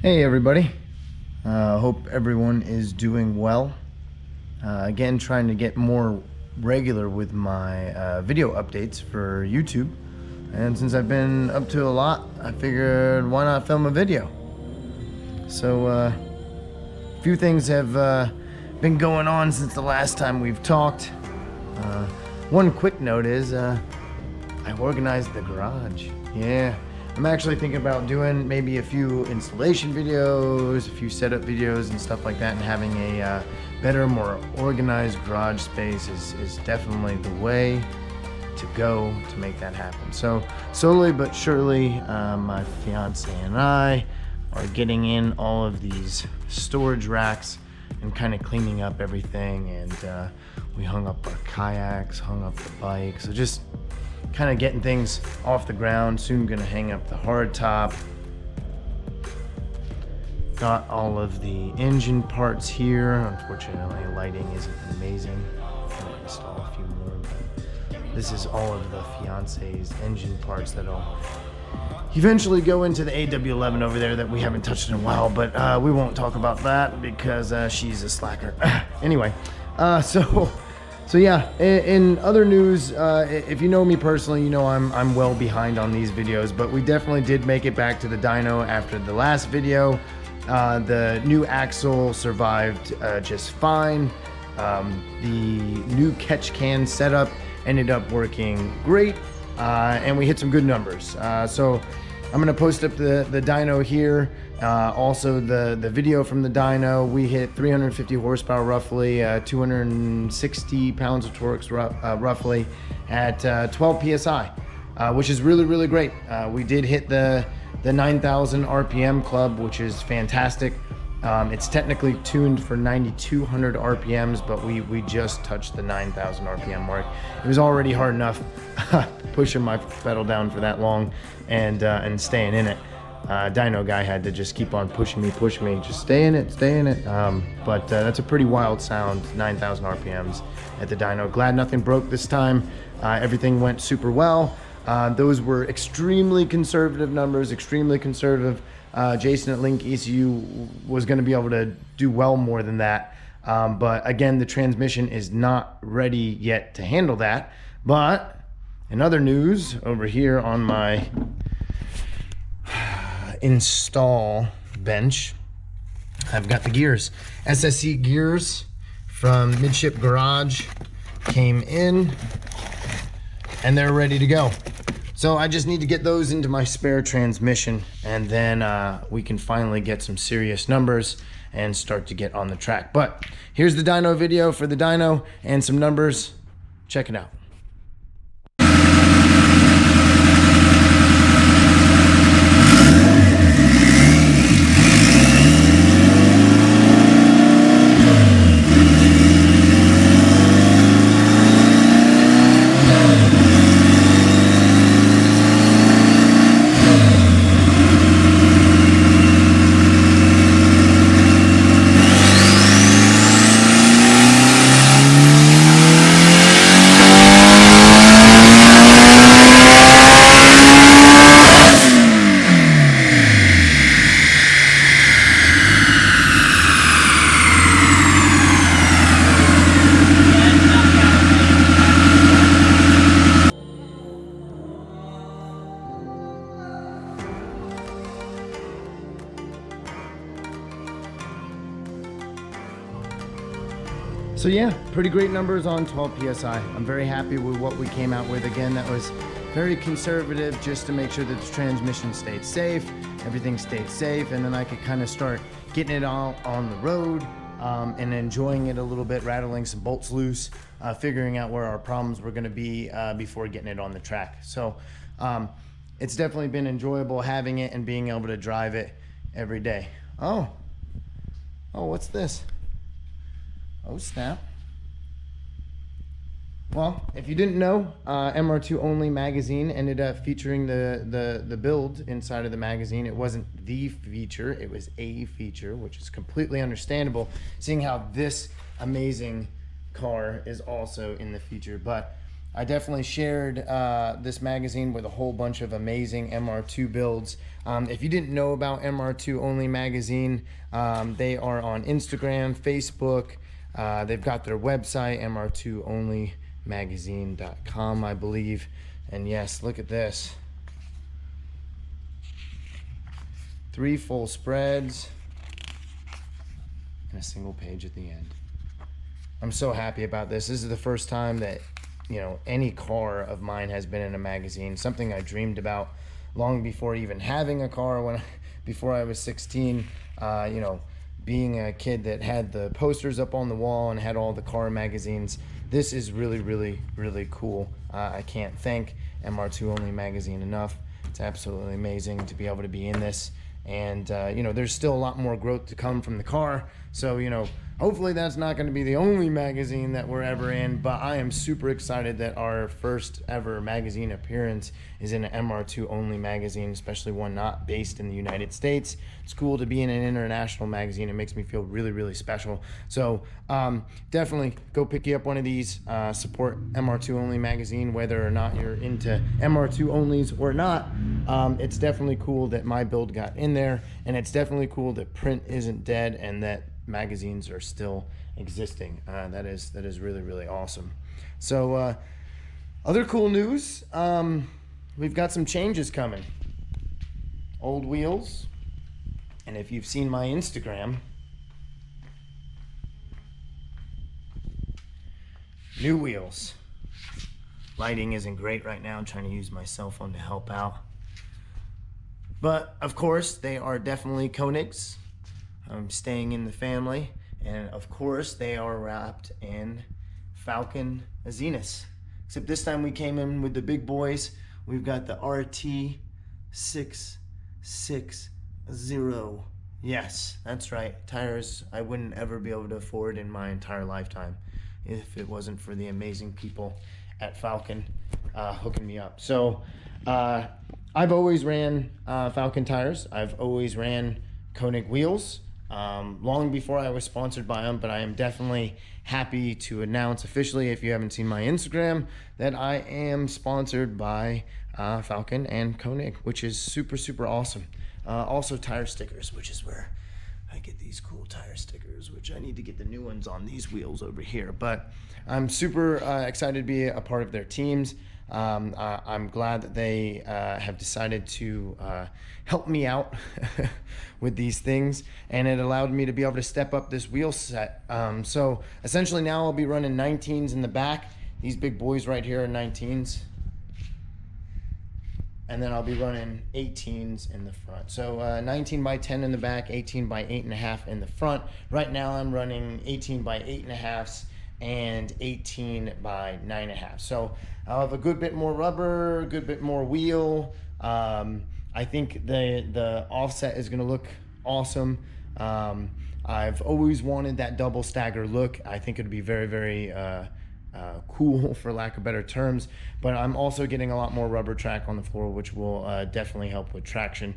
Hey everybody, hope everyone is doing well. Again, trying to get more regular with my video updates for YouTube. And since I've been up to a lot, I figured why not film a video. So a few things have been going on since the last time we've talked. One quick note is I organized the garage. Yeah. I'm actually thinking about doing maybe a few installation videos, a few setup videos and stuff like that, and having a better, more organized garage space is definitely the way to go to make that happen. So slowly but surely, my fiance and I are getting in all of these storage racks and kind of cleaning up everything, and we hung up our kayaks, hung up the bikes, so just kind of getting things off the ground. Soon gonna hang up the hard top. Got all of the engine parts here. Unfortunately, lighting isn't amazing. I'll install a few more, but this is all of the fiance's engine parts that'll eventually go into the AW11 over there that we haven't touched in a while, but we won't talk about that because she's a slacker. Anyway, so yeah, in other news, if you know me personally, you know I'm well behind on these videos, but we definitely did make it back to the dyno after the last video. The new axle survived just fine. The new catch can setup ended up working great, and we hit some good numbers. So I'm gonna post up the dyno here. Also the video from the dyno. We hit 350 horsepower roughly, 260 pounds of torque roughly at 12 psi, which is really great. We did hit the 9,000 RPM club, which is fantastic. It's technically tuned for 9,200 RPMs, but we just touched the 9,000 RPM mark. It was already hard enough pushing my pedal down for that long and staying in it. Dyno guy had to just keep on pushing me, just stay in it. But that's a pretty wild sound, 9,000 RPMs at the dyno. Glad nothing broke this time. Everything went super well. Those were extremely conservative numbers, extremely conservative. Jason at Link ECU was going to be able to do well more than that. But again, the transmission is not ready yet to handle that. But in other news, over here on my install bench, I've got the gears. SSC gears from Midship Garage came in and they're ready to go. So I just need to get those into my spare transmission, and then we can finally get some serious numbers and start to get on the track. But here's the dyno video for the dyno and some numbers. Check it out. So yeah, pretty great numbers on 12 psi. I'm very happy with what we came out with. Again, that was very conservative just to make sure that the transmission stayed safe, everything stayed safe, and then I could kind of start getting it all on the road and enjoying it a little bit, rattling some bolts loose, figuring out where our problems were gonna be before getting it on the track. So it's definitely been enjoyable having it and being able to drive it every day. Oh, what's this? Oh snap. Well, if you didn't know, MR2 Only magazine ended up featuring the build inside of the magazine. It wasn't the feature, it was a feature, which is completely understandable, seeing how this amazing car is also in the feature. But I definitely shared this magazine with a whole bunch of amazing MR2 builds. If you didn't know about MR2 Only Magazine, they are on Instagram, Facebook. They've got their website, mr2onlymagazine.com, I believe. And yes, look at this. 3 full spreads and a single page at the end. I'm so happy about this. This is the first time that, you know, any car of mine has been in a magazine, something I dreamed about long before even having a car before I was 16. You know, being a kid that had the posters up on the wall and had all the car magazines. This is really, really, really cool. I can't thank MR2 Only Magazine enough. It's absolutely amazing to be able to be in this. And, you know, there's still a lot more growth to come from the car. So, you know, hopefully that's not going to be the only magazine that we're ever in, but I am super excited that our first ever magazine appearance is in an MR2 Only magazine, especially one not based in the United States. It's cool to be in an international magazine. It makes me feel really, really special. So definitely go pick you up one of these. Support MR2 Only magazine, whether or not you're into MR2 Onlys or not. It's definitely cool that my build got in there, and it's definitely cool that print isn't dead and that magazines are still existing. That is really, really awesome. So other cool news, we've got some changes coming. Old wheels, and if you've seen my Instagram, new wheels. Lighting isn't great right now. I'm trying to use my cell phone to help out, but of course they are definitely Koenigs. I'm staying in the family, and of course they are wrapped in Falcon Zeniths. Except this time we came in with the big boys. We've got the RT660. Yes, that's right. Tires I wouldn't ever be able to afford in my entire lifetime if it wasn't for the amazing people at Falcon hooking me up. So I've always ran Falcon tires. I've always ran Koenig wheels. Long before I was sponsored by them, but I am definitely happy to announce officially, if you haven't seen my Instagram, that I am sponsored by Falcon and Koenig, which is super, super awesome. Also tire stickers, which is where I get these cool tire stickers, which I need to get the new ones on these wheels over here. But I'm super excited to be a part of their teams. I'm glad that they have decided to help me out with these things, and it allowed me to be able to step up this wheel set. So essentially now I'll be running 19s in the back. These big boys right here are 19s. And then I'll be running 18s in the front. So 19 by 10 in the back, 18 by 8.5 in the front. Right now I'm running 18 by 8.5s and 18 by 9.5. So I'll have a good bit more rubber, a good bit more wheel. I think the offset is gonna look awesome. I've always wanted that double stagger look. I think it'd be very, very cool, for lack of better terms, but I'm also getting a lot more rubber track on the floor, which will definitely help with traction,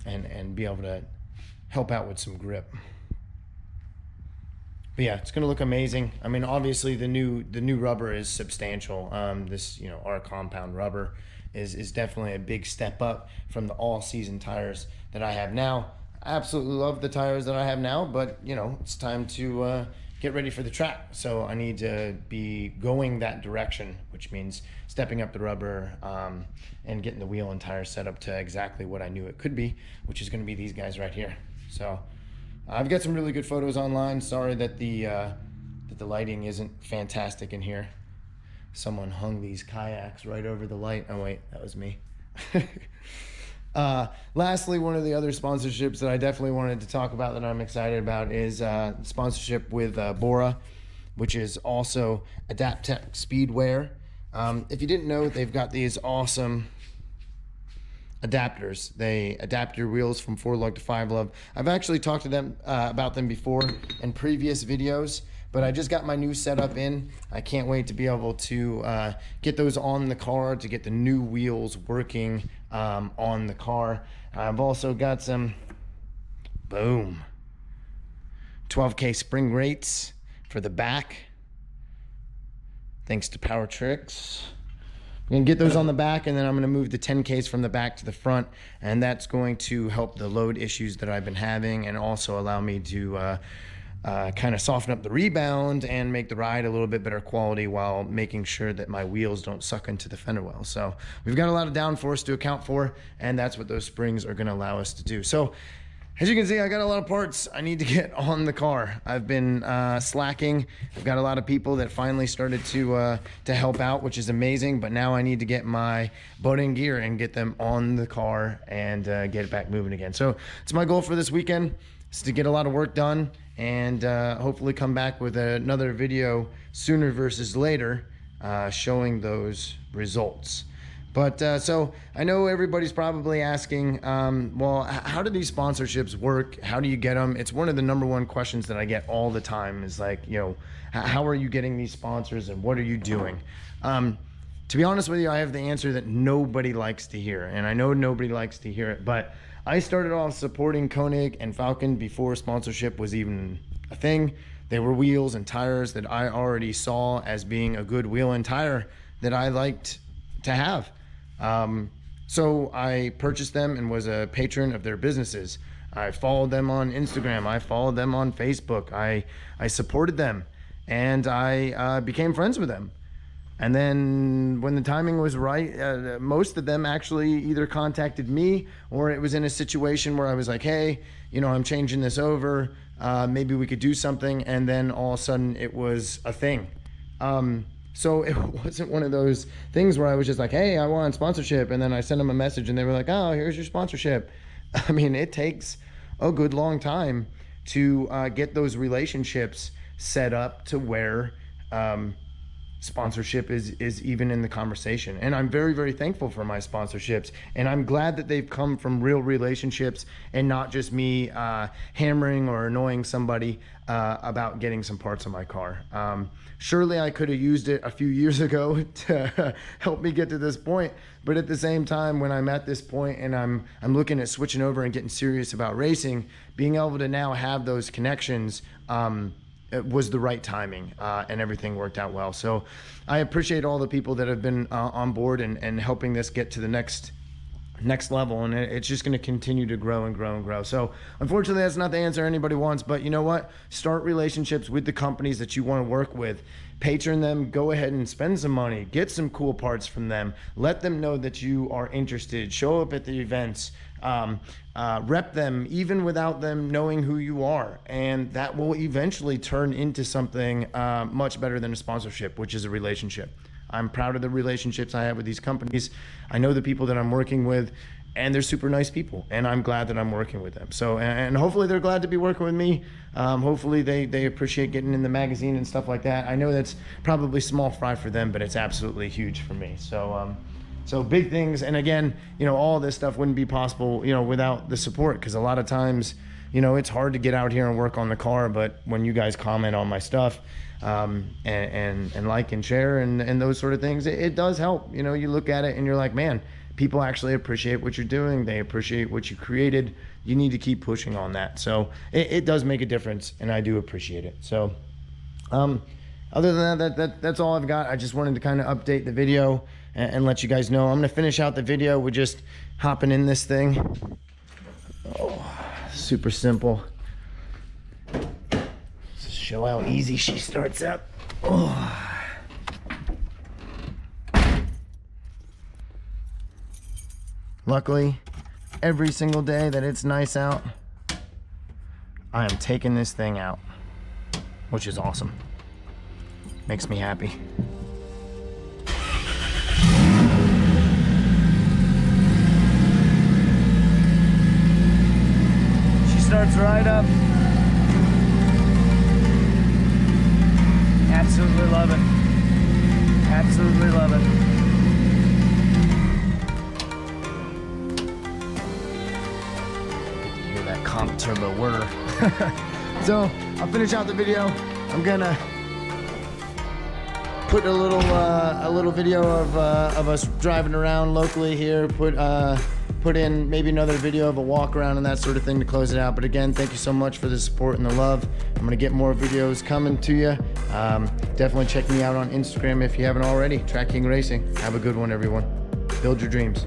and be able to help out with some grip. But yeah, it's gonna look amazing. I mean, obviously the new rubber is substantial. This, you know, our compound rubber is definitely a big step up from the all-season tires that I have now. I absolutely love the tires that I have now, but you know, it's time to get ready for the track. So I need to be going that direction, which means stepping up the rubber and getting the wheel and tire set up to exactly what I knew it could be, which is going to be these guys right here. So I've got some really good photos online. Sorry that the lighting isn't fantastic in here. Someone hung these kayaks right over the light. Oh wait, that was me. Lastly, one of the other sponsorships that I definitely wanted to talk about that I'm excited about is sponsorship with Bora, which is also AdaptTech Speedwear. If you didn't know, they've got these awesome adapters. They adapt your wheels from 4-lug to 5-lug. I've actually talked to them about them before in previous videos, but I just got my new setup in. I can't wait to be able to get those on the car, to get the new wheels working on the car. I've also got some, boom, 12K spring rates for the back. thanks to Power Tricks. I'm gonna get those on the back, and then I'm gonna move the 10Ks from the back to the front, and that's going to help the load issues that I've been having, and also allow me to kind of soften up the rebound and make the ride a little bit better quality while making sure that my wheels don't suck into the fender well. So we've got a lot of downforce to account for, and that's what those springs are gonna allow us to do. So as you can see, I got a lot of parts I need to get on the car. I've been slacking. I've got a lot of people that finally started to help out, which is amazing. But now I need to get my butt in gear and get them on the car and get it back moving again. So it's my goal for this weekend is to get a lot of work done and hopefully come back with another video sooner versus later showing those results. But so I know everybody's probably asking, well, how do these sponsorships work? How do you get them? It's one of the #1 questions that I get all the time is like, you know, how are you getting these sponsors and what are you doing? To be honest with you, I have the answer that nobody likes to hear. And I know nobody likes to hear it, but I started off supporting Koenig and Falcon before sponsorship was even a thing. They were wheels and tires that I already saw as being a good wheel and tire that I liked to have. So I purchased them and was a patron of their businesses. I followed them on Instagram. I followed them on Facebook. I supported them, and I became friends with them. And then when the timing was right, most of them actually either contacted me or it was in a situation where I was like, hey, you know, I'm changing this over. Maybe we could do something. And then all of a sudden it was a thing. So it wasn't one of those things where I was just like, hey, I want sponsorship. And then I sent them a message and they were like, oh, here's your sponsorship. I mean, it takes a good long time to get those relationships set up to where sponsorship is even in the conversation. And I'm very, very thankful for my sponsorships. And I'm glad that they've come from real relationships and not just me hammering or annoying somebody about getting some parts on my car. Surely I could have used it a few years ago to help me get to this point. But at the same time, when I'm at this point and I'm looking at switching over and getting serious about racing, being able to now have those connections it was the right timing, and everything worked out well. So I appreciate all the people that have been on board and helping this get to the next level, and it's just going to continue to grow and grow and grow. So unfortunately, that's not the answer anybody wants, but you know what? Start relationships with the companies that you want to work with. Patron them, go ahead and spend some money, get some cool parts from them, let them know that you are interested, show up at the events, rep them even without them knowing who you are, and that will eventually turn into something much better than a sponsorship, which is a relationship. I'm proud of the relationships I have with these companies. I know the people that I'm working with, and they're super nice people, and I'm glad that I'm working with them. So, and hopefully they're glad to be working with me. Hopefully they appreciate getting in the magazine and stuff like that. I know that's probably small fry for them, but it's absolutely huge for me. So, so big things. And again, you know, all this stuff wouldn't be possible, you know, without the support, because a lot of times, you know, it's hard to get out here and work on the car, but when you guys comment on my stuff, and like and share and those sort of things, it does help. You know, you look at it and you're like, man, people actually appreciate what you're doing. They appreciate what you created. You need to keep pushing on that. So it does make a difference, and I do appreciate it. So other than that's all I've got. I just wanted to kind of update the video and let you guys know. I'm going to finish out the video with just hopping in this thing. Oh, super simple. Show how easy she starts up. Oh. Luckily, every single day that it's nice out, I am taking this thing out, which is awesome. Makes me happy. She starts right up. Absolutely love it. Absolutely love it. Get to hear that comp turbo whir. So I'll finish out the video. I'm gonna put a little video of us driving around locally here. Put in maybe another video of a walk around and that sort of thing to close it out. But again, thank you so much for the support and the love. I'm gonna get more videos coming to you. Definitely check me out on Instagram if you haven't already. Track King Racing. Have a good one, everyone. Build your dreams.